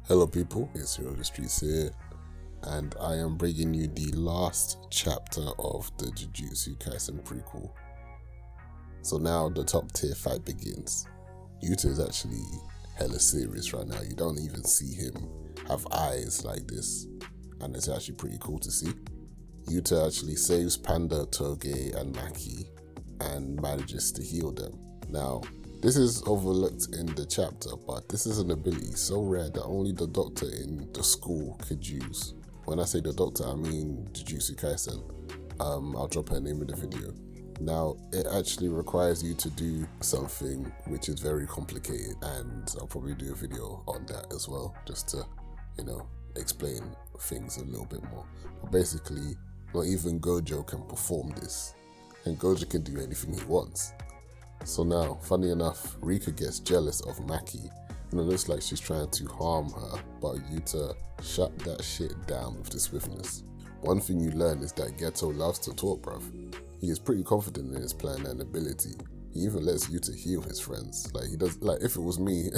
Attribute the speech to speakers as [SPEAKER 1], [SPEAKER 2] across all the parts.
[SPEAKER 1] Hello people, it's Hero of the Streets here, and I am bringing you the last chapter of the Jujutsu Kaisen Prequel. So now the top tier fight begins. Yuuta is actually hella serious right now. You don't even see him have eyes like this, and it's actually pretty cool to see. Yuuta actually saves Panda, Toge, and Maki and manages to heal them. Now, this is overlooked in the chapter, but this is an ability so rare that only the doctor in the school could use. When I say the doctor, I mean Jujutsu Kaisen. I'll drop her name in the video. Now, it actually requires you to do something which is very complicated, and I'll probably do a video on that as well, just to, explain things a little bit more. But basically, not even Gojo can perform this, and Gojo can do anything he wants. So now, funny enough, Rika gets jealous of Maki, and it looks like she's trying to harm her, but Yuuta shut that shit down with the swiftness. One thing you learn is that Geto loves to talk, bruv. He is pretty confident in his plan and ability. He even lets Yuuta heal his friends. If it was me,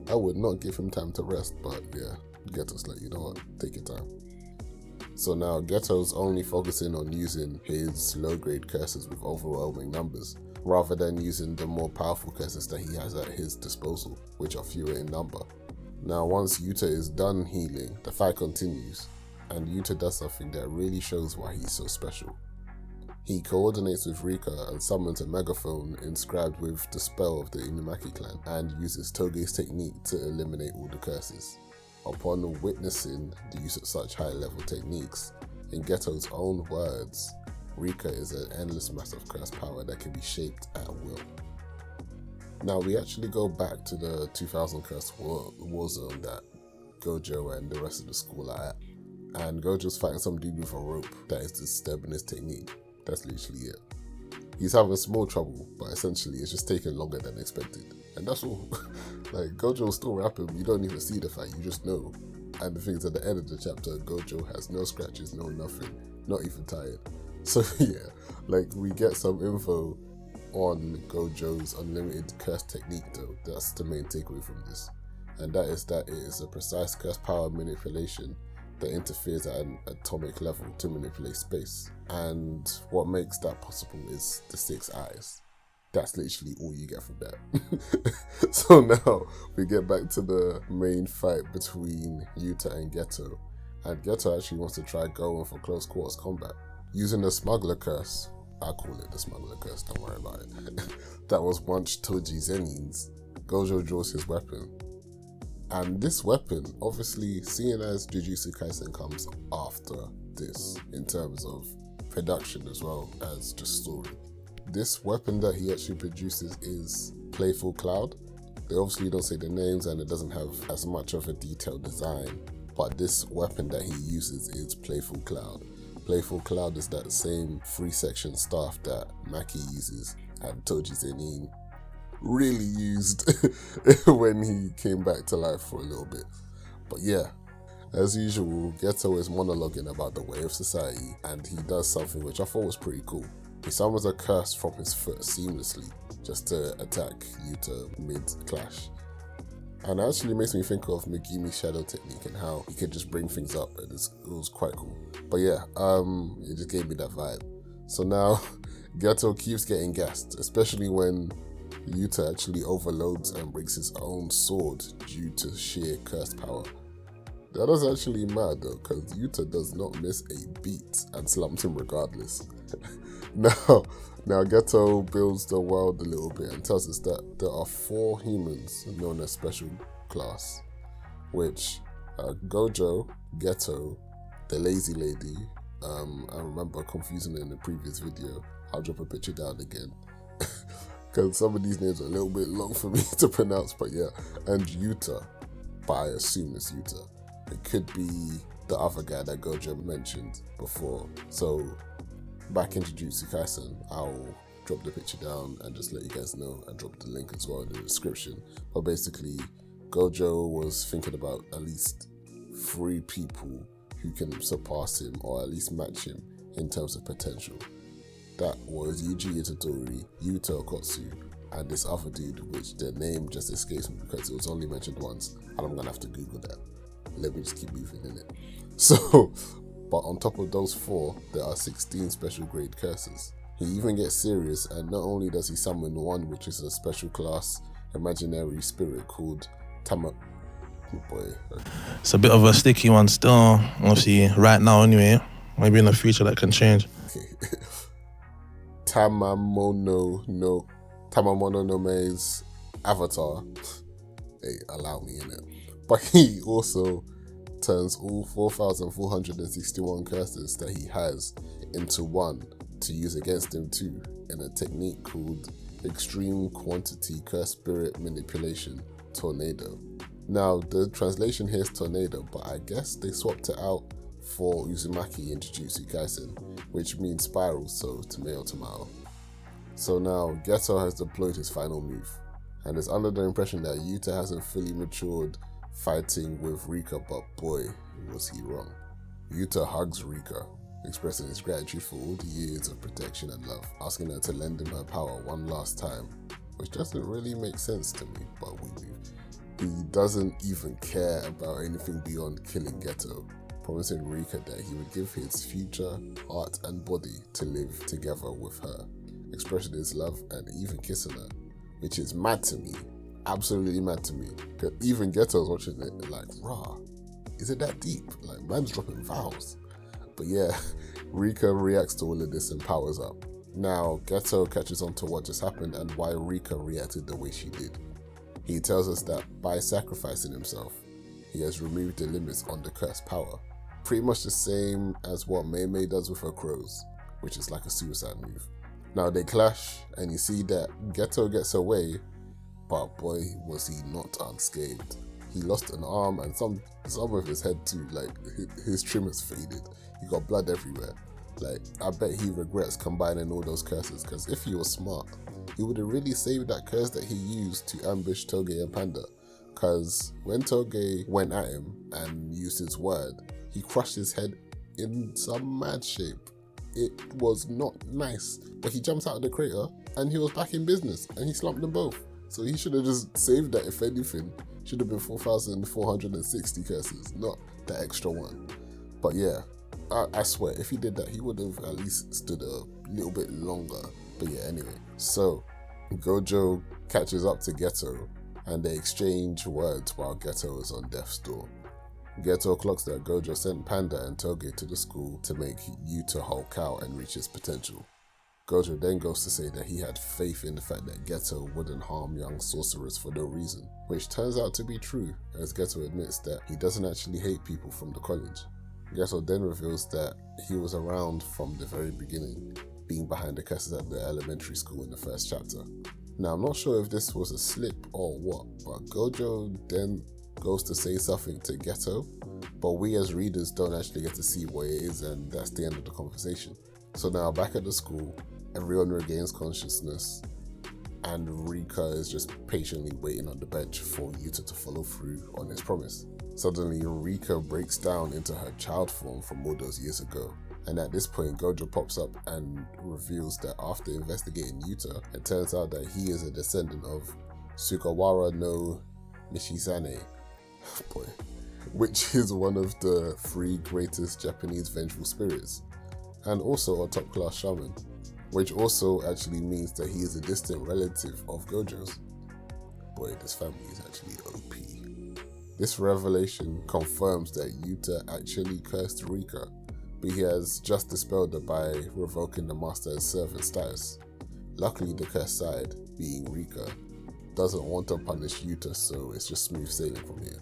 [SPEAKER 1] I would not give him time to rest, but yeah, Geto's like, you know what, take your time. So now Geto's only focusing on using his low-grade curses with overwhelming numbers, rather than using the more powerful curses that he has at his disposal, which are fewer in number. Now once Yuuta is done healing, the fight continues, and Yuuta does something that really shows why he's so special. He coordinates with Rika and summons a megaphone inscribed with the spell of the Inumaki clan, and uses Toge's technique to eliminate all the curses. Upon witnessing the use of such high-level techniques, in Geto's own words, Rika is an endless mass of curse power that can be shaped at will. Now we actually go back to the 2000 curse war zone that Gojo and the rest of the school are at, and Gojo's fighting some dude with a rope that is disturbing his technique. That's literally it. He's having small trouble, but essentially it's just taking longer than expected, and that's all. Like, Gojo's still rapping, you don't even see the fight, you just know. And the things at the end of the chapter, Gojo has no scratches, no nothing, not even tired. So yeah, we get some info on Gojo's unlimited curse technique though. That's the main takeaway from this. And that is that it is a precise curse power manipulation that interferes at an atomic level to manipulate space. And what makes that possible is the 6 eyes. That's literally all you get from that. So now we get back to the main fight between Yuuta and Geto. And Geto actually wants to try going for close quarters combat. Using the smuggler curse, I call it the smuggler curse, don't worry about it, that was once Toji Zenin's, Gojo draws his weapon. And this weapon, obviously, seeing as Jujutsu Kaisen comes after this, in terms of production as well as just story, this weapon that he actually produces is Playful Cloud. They obviously don't say the names and it doesn't have as much of a detailed design, but this weapon that he uses is Playful Cloud. Playful Cloud is that same 3-section staff that Maki uses and Toji Zenin really used when he came back to life for a little bit. But yeah, as usual, Geto is monologuing about the way of society, and he does something which I thought was pretty cool. He summons a curse from his foot seamlessly just to attack Yuuta mid-clash. And it actually makes me think of Megimi's shadow technique and how he could just bring things up, and it was quite cool. But yeah, it just gave me that vibe. So now, Geto keeps getting gassed, especially when Yuuta actually overloads and breaks his own sword due to sheer curse power. That is actually mad though, because Yuuta does not miss a beat and slumps him regardless. Now Geto builds the world a little bit and tells us that there are 4 humans known as special class, which are Gojo, Geto, the lazy lady, I remember confusing it in the previous video, I'll drop a picture down again, because some of these names are a little bit long for me to pronounce, but yeah, and Yuuta, but I assume it's Yuuta. It could be the other guy that Gojo mentioned before. So back in Jujutsu Kaisen, I'll drop the picture down and just let you guys know, and drop the link as well in the description. But basically, Gojo was thinking about at least 3 people who can surpass him or at least match him in terms of potential. That was Yuji Itadori, Yuuta Okkotsu, and this other dude, which their name just escapes me because it was only mentioned once, and I'm gonna have to Google that. let me just keep moving in it. So, but on top of those 4, there are 16 special grade curses. He even gets serious, and not only does he summon one, which is a special class imaginary spirit called Tama. Oh boy.
[SPEAKER 2] It's a bit of a sticky one still, obviously, right now anyway. Maybe in the future that can change.
[SPEAKER 1] Okay. Tamamono no Me's avatar. Hey, allow me in it. But he also turns all 4,461 curses that he has into one to use against him too, in a technique called Extreme Quantity Curse Spirit Manipulation Tornado. Now, the translation here is tornado, but I guess they swapped it out for Uzumaki in Jujutsu Kaisen, which means spiral, so tomato. So now, Geto has deployed his final move, and is under the impression that Yuta hasn't fully matured fighting with Rika, but boy, was he wrong. Yuta hugs Rika, expressing his gratitude for all the years of protection and love, asking her to lend him her power one last time, which doesn't really make sense to me, but we do. He doesn't even care about anything beyond killing Geto, promising Rika that he would give his future, heart and body to live together with her, expressing his love and even kissing her, which is mad to me, absolutely mad to me, because even Geto's watching it and like, rah, is it that deep? Like, man's dropping vows. But yeah, Rika reacts to all of this and powers up. Now, Geto catches on to what just happened and why Rika reacted the way she did. He tells us that by sacrificing himself, he has removed the limits on the cursed power. Pretty much the same as what Mei does with her crows, which is like a suicide move. Now they clash, and you see that Geto gets away, but boy was he not unscathed. He lost an arm and some of his head too, like his trim has faded. He got blood everywhere. Like, I bet he regrets combining all those curses, because if he was smart, he would have really saved that curse that he used to ambush Toge and Panda. Because when Toge went at him and used his word, he crushed his head in some mad shape. It was not nice, but he jumps out of the crater and he was back in business and he slumped them both. So he should have just saved that, if anything. Should have been 4,460 curses, not the extra one. But yeah, I swear, if he did that, he would have at least stood a little bit longer. But yeah, anyway. So, Gojo catches up to Geto, and they exchange words while Geto is on death's door. Geto clocks that Gojo sent Panda and Toge to the school to make Yuta Hulk out and reach his potential. Gojo then goes to say that he had faith in the fact that Geto wouldn't harm young sorcerers for no reason, which turns out to be true, as Geto admits that he doesn't actually hate people from the college. Geto then reveals that he was around from the very beginning, being behind the curses at the elementary school in the first chapter. Now, I'm not sure if this was a slip or what, but Gojo then goes to say something to Geto, but we as readers don't actually get to see what it is, and that's the end of the conversation. So now, back at the school, everyone regains consciousness, and Rika is just patiently waiting on the bench for Yuta to follow through on his promise. Suddenly, Rika breaks down into her child form from all those years ago, and at this point, Gojo pops up and reveals that after investigating Yuta, it turns out that he is a descendant of Sugawara no Mishizane, boy, which is one of the 3 greatest Japanese vengeful spirits, and also a top-class shaman, which also actually means that he is a distant relative of Gojo's. Boy, this family is actually OP. This revelation confirms that Yuta actually cursed Rika, but he has just dispelled it by revoking the master and servant status. Luckily, the cursed side, being Rika, doesn't want to punish Yuta, so it's just smooth sailing from here.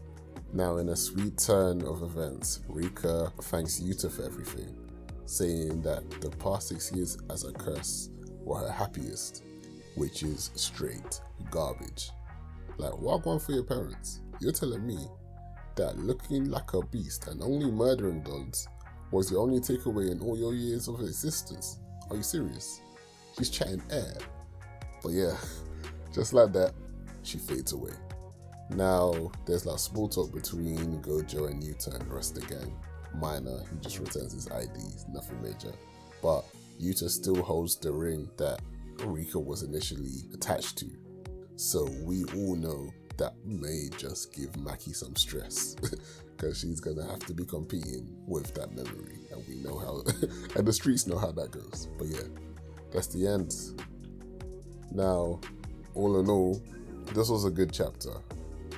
[SPEAKER 1] Now, in a sweet turn of events, Rika thanks Yuta for everything, saying that the past 6 years as a curse were her happiest, which is straight garbage. Like, what one for your parents? You're telling me that looking like a beast and only murdering dogs was the only takeaway in all your years of existence? Are you serious? She's chatting air. But yeah, just like that, she fades away. Now, there's like small talk between Gojo and Yuta and the rest of the gang. Minor, he just returns his IDs, nothing major. But Yuta still holds the ring that Rika was initially attached to. So we all know that may just give Maki some stress. because she's gonna have to be competing with that memory, and we know how, and the streets know how that goes. But yeah, that's the end. Now, all in all, this was a good chapter.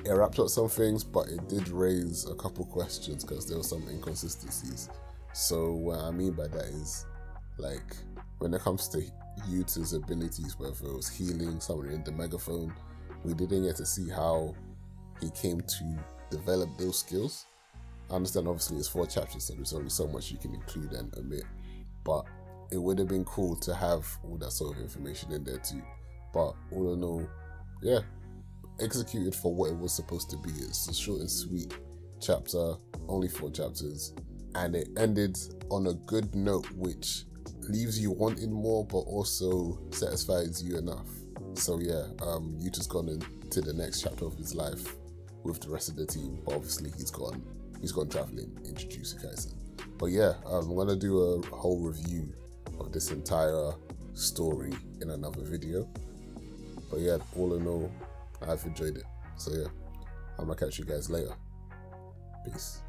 [SPEAKER 1] It wrapped up some things, but it did raise a couple questions because there were some inconsistencies. So what I mean by that is, like, when it comes to Yuta's abilities, whether it was healing, someone in the megaphone, we didn't get to see how he came to develop those skills. I understand obviously it's 4 chapters, so there's only so much you can include and omit, but it would have been cool to have all that sort of information in there too. But all in all, yeah, executed for what it was supposed to be. It's a short and sweet chapter, only 4 chapters, and it ended on a good note, which leaves you wanting more, but also satisfies you enough. So yeah, Yuta's gone into the next chapter of his life with the rest of the team, but obviously he's gone traveling in Jujutsu Kaisen. But yeah, I'm gonna do a whole review of this entire story in another video. But yeah, all in all, I've enjoyed it. So yeah, I'm gonna catch you guys later. Peace.